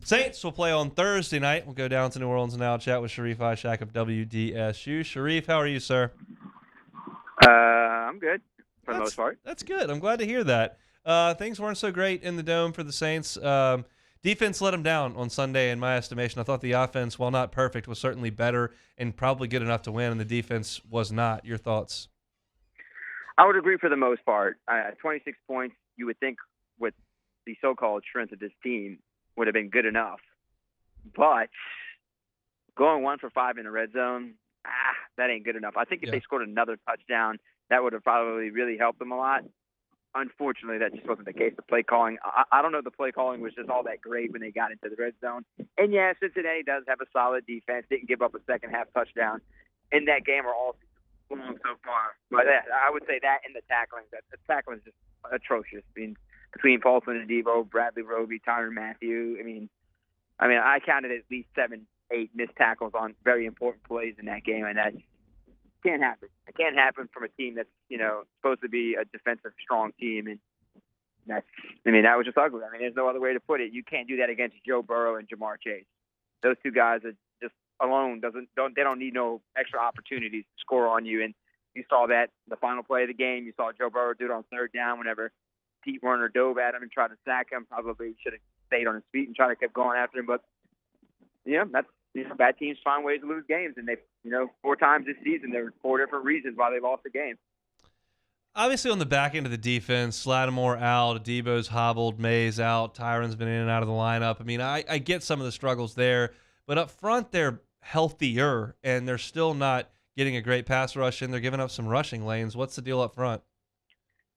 Saints will play on Thursday night. We'll go down to New Orleans now, chat with Sharief Ishaq of WDSU. Sharief, how are you, sir? I'm good for the most part. That's good. I'm glad to hear that. Things weren't so great in the Dome for the Saints. Defense let them down on Sunday, in my estimation. I thought the offense, while not perfect, was certainly better and probably good enough to win, and the defense was not. Your thoughts? I would agree for the most part. 26 points, you would think with the so-called strength of this team would have been good enough. But going 1 for 5 in the red zone, that ain't good enough. I think if they scored another touchdown, that would have probably really helped them a lot. Unfortunately, that just wasn't the case. The play calling, I don't know if the play calling was just all that great when they got into the red zone. And, yeah, Cincinnati does have a solid defense. Didn't give up a second-half touchdown in that game or all long so far. But I would say that and the tackling. The tackling is just atrocious. I mean, between Paulson and Debo, Bradley Roby, Tyrann Mathieu. I mean, I counted at least 7, 8 missed tackles on very important plays in that game, and that can't happen. It can't happen from a team that's, supposed to be a defensive strong team, and that was just ugly. There's no other way to put it. You can't do that against Joe Burrow and Jamar Chase. Those two guys are just alone they don't need no extra opportunities to score on you, and you saw that the final play of the game. You saw Joe Burrow do it on third down whenever Pete Werner dove at him and tried to sack him. Probably should have stayed on his feet and tried to keep going after him, but that's bad teams find ways to lose games, and they've 4 times this season. There were 4 different reasons why they lost the game. Obviously, on the back end of the defense, Lattimore out, Debo's hobbled, May's out, Tyrann's been in and out of the lineup. I get some of the struggles there, but up front they're healthier, and they're still not getting a great pass rush, and they're giving up some rushing lanes. What's the deal up front?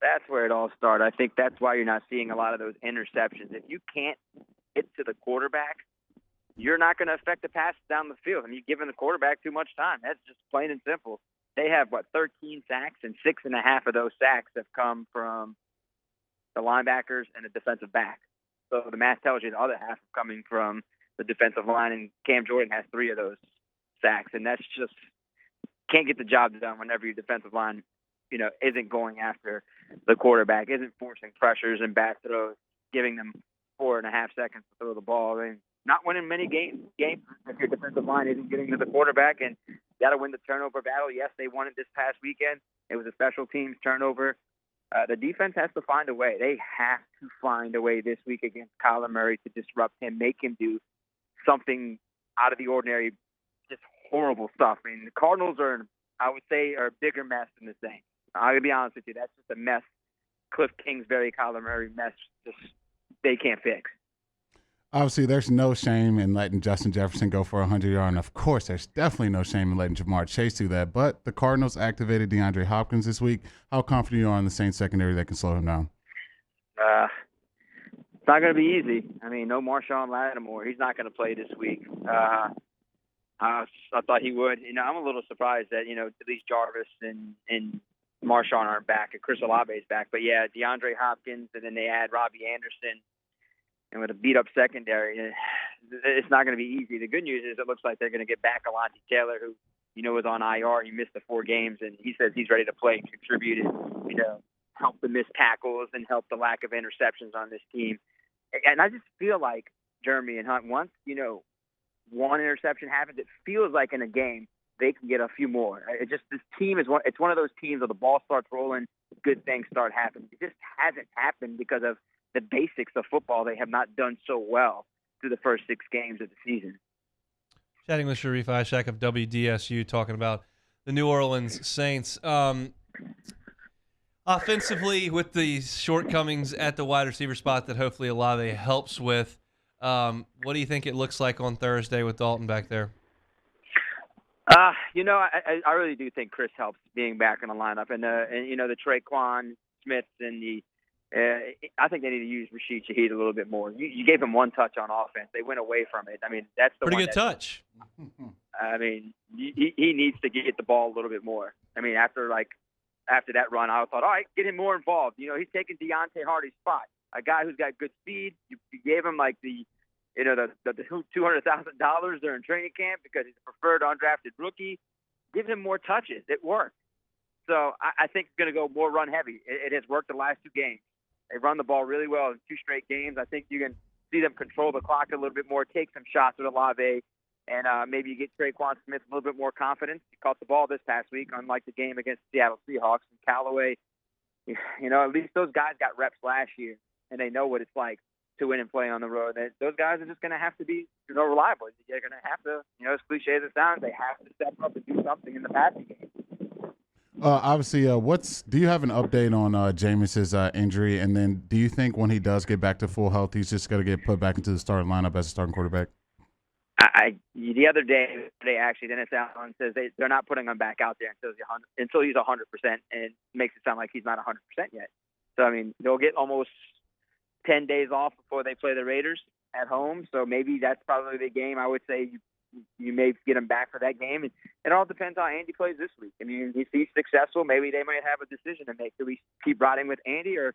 That's where it all started. I think that's why you're not seeing a lot of those interceptions. If you can't get to the quarterback, you're not going to affect the passes down the field. You're giving the quarterback too much time. That's just plain and simple. They have, 13 sacks, and 6.5 of those sacks have come from the linebackers and the defensive back. So the math tells you the other half are coming from the defensive line, and Cam Jordan has 3 of those sacks. And that's just can't get the job done whenever your defensive line, isn't going after the quarterback, isn't forcing pressures and back throws, giving them 4.5 seconds to throw the ball. Not winning many games if your defensive line isn't getting to the quarterback, and you got to win the turnover battle. Yes, they won it this past weekend. It was a special teams turnover. The defense has to find a way. They have to find a way this week against Kyler Murray to disrupt him, make him do something out of the ordinary, just horrible stuff. The Cardinals are a bigger mess than the Saints. I'm going to be honest with you. That's just a mess. Cliff Kingsbury, Kyler Murray mess, just they can't fix. Obviously, there's no shame in letting Justin Jefferson go for 100 yards. And, of course, there's definitely no shame in letting Jamar Chase do that. But the Cardinals activated DeAndre Hopkins this week. How confident you are in the Saints secondary that can slow him down? It's not going to be easy. No Marshawn Lattimore. He's not going to play this week. I thought he would. I'm a little surprised that, at least Jarvis and Marshawn aren't back, and Chris Olave's back. But, yeah, DeAndre Hopkins, and then they add Robbie Anderson. And with a beat-up secondary, it's not going to be easy. The good news is it looks like they're going to get back Alontae Taylor, who, was on IR. He missed the 4 games, and he says he's ready to play and contribute and, help the missed tackles and help the lack of interceptions on this team. And I just feel like Jeremy and Hunt, once, one interception happens, it feels like in a game they can get a few more. This team is one of those teams where the ball starts rolling, good things start happening. It just hasn't happened because of the basics of football. They have not done so well through the first 6 games of the season. Chatting with Sharief Ishaq of WDSU, talking about the New Orleans Saints. Offensively, with the shortcomings at the wide receiver spot that hopefully Olave helps with, what do you think it looks like on Thursday with Dalton back there? I really do think Chris helps being back in the lineup, and the Traquan Smiths and the I think they need to use Rashid Shaheed a little bit more. You gave him 1 touch on offense. They went away from it. That's the pretty good touch. He needs to get the ball a little bit more. After that run, I thought, all right, get him more involved. He's taking Deontay Hardy's spot, a guy who's got good speed. You gave him the $200,000 during training camp because he's a preferred undrafted rookie. Give him more touches. It worked. So I think it's going to go more run heavy. It has worked the last 2 games. They run the ball really well in 2 straight games. I think you can see them control the clock a little bit more, take some shots with Olave, and maybe you get Traquan Smith a little bit more confidence. He caught the ball this past week, unlike the game against the Seattle Seahawks. And Callaway, at least those guys got reps last year, and they know what it's like to win and play on the road. Those guys are just going to have to be reliable. They're going to have to, as cliche as it sounds, they have to step up and do something in the passing game. Obviously, do you have an update on Jameis's injury? And then do you think when he does get back to full health, he's just going to get put back into the starting lineup as a starting quarterback? The other day, Dennis Allen says they're not putting him back out there until he's 100%, and makes it sound like he's not 100% yet. So, I mean, they'll get almost 10 days off before they play the Raiders at home. So maybe that's probably the game. I would say you may get him back for that game. And it all depends how Andy plays this week. I mean, if he's successful, maybe they might have a decision to make. Do we keep riding with Andy, or,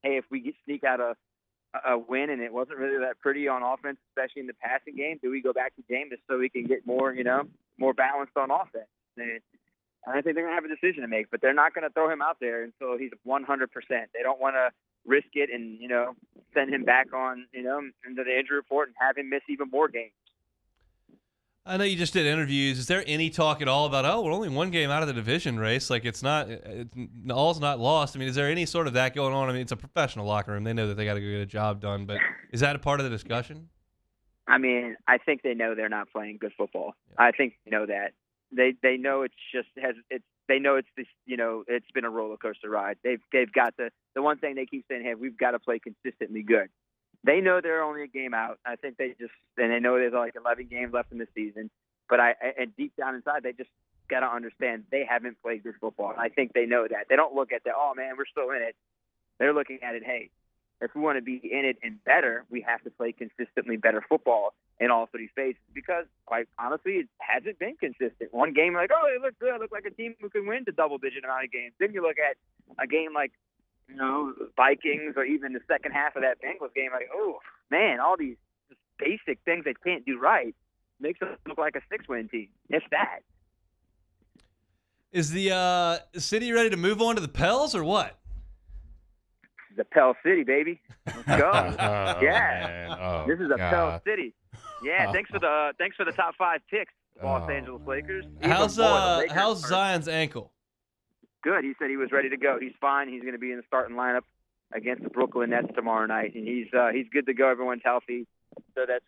hey, if we sneak out a win and it wasn't really that pretty on offense, especially in the passing game, do we go back to James so we can get more, more balanced on offense? And I think they're going to have a decision to make, but they're not going to throw him out there until he's 100%. They don't want to risk it and, send him back on, into the injury report and have him miss even more games. I know you just did interviews. Is there any talk at all about, we're only one game out of the division race? Like, all's not lost. I mean, is there any sort of that going on? I mean, it's a professional locker room. They know that they got to go get a job done, but is that a part of the discussion? I mean, I think they know they're not playing good football. Yeah. I think they know that. They know they know it's this, it's been a roller coaster ride. They've got the one thing they keep saying, hey, we've got to play consistently good. They know they're only a game out. I think they know there's like 11 games left in the season. But and deep down inside, they just got to understand they haven't played good football. And I think they know that. They don't look at that, oh, man, we're still in it. They're looking at it, hey, if we want to be in it and better, we have to play consistently better football in all three phases. Because, quite honestly, it hasn't been consistent. One game, like, oh, they look good. Look like a team who can win the double-digit amount of games. Then you look at a game like, Vikings, or even the second half of that Bengals game, like, oh, man, all these just basic things they can't do right makes them look like a 6-win team, if that. Is the city ready to move on to the Pels, or what? The Pell City, baby. Let's go. Yeah. This is a Pell City. Yeah, thanks for the top 5 picks, Los Angeles Lakers. How's Zion's ankle? Good. He said he was ready to go. He's fine. He's going to be in the starting lineup against the Brooklyn Nets tomorrow night, and he's good to go. Everyone's healthy, so that's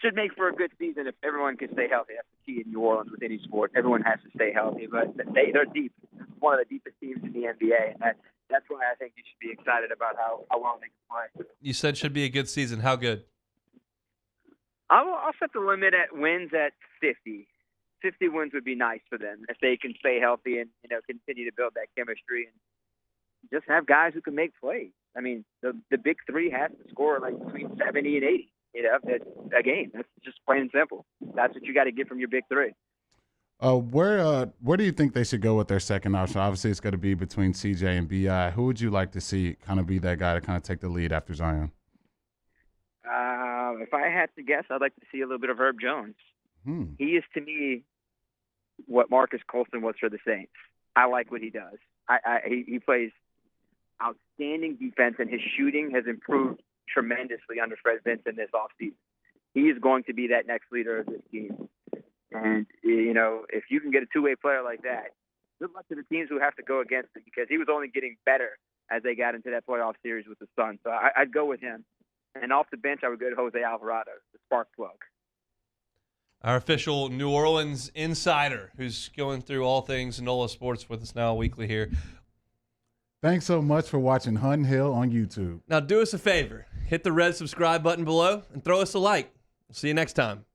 should make for a good season if everyone can stay healthy. That's the key in New Orleans with any sport. Everyone has to stay healthy, but they're deep. It's one of the deepest teams in the NBA, and that's why I think you should be excited about how well they can play. You said should be a good season. How good? I'll set the limit at wins at 50. 50 wins would be nice for them if they can stay healthy and, continue to build that chemistry and just have guys who can make plays. I mean, the big three has to score like between 70 and 80, a game. That's just plain and simple. That's what you got to get from your big three. Where do you think they should go with their second option? Obviously, it's going to be between CJ and BI. Who would you like to see kind of be that guy to kind of take the lead after Zion? If I had to guess, I'd like to see a little bit of Herb Jones. He is, to me, what Marcus Colston was for the Saints. I like what he does. He plays outstanding defense, and his shooting has improved tremendously under Fred Vinson this offseason. He is going to be that next leader of this team. And, if you can get a two-way player like that, good luck to the teams who have to go against him, because he was only getting better as they got into that playoff series with the Suns. So I'd go with him. And off the bench, I would go to Jose Alvarado, the spark plug. Our official New Orleans insider, who's going through all things NOLA sports with us now weekly here. Thanks so much for watching Hunt Hill on YouTube. Now do us a favor. Hit the red subscribe button below and throw us a like. We'll see you next time.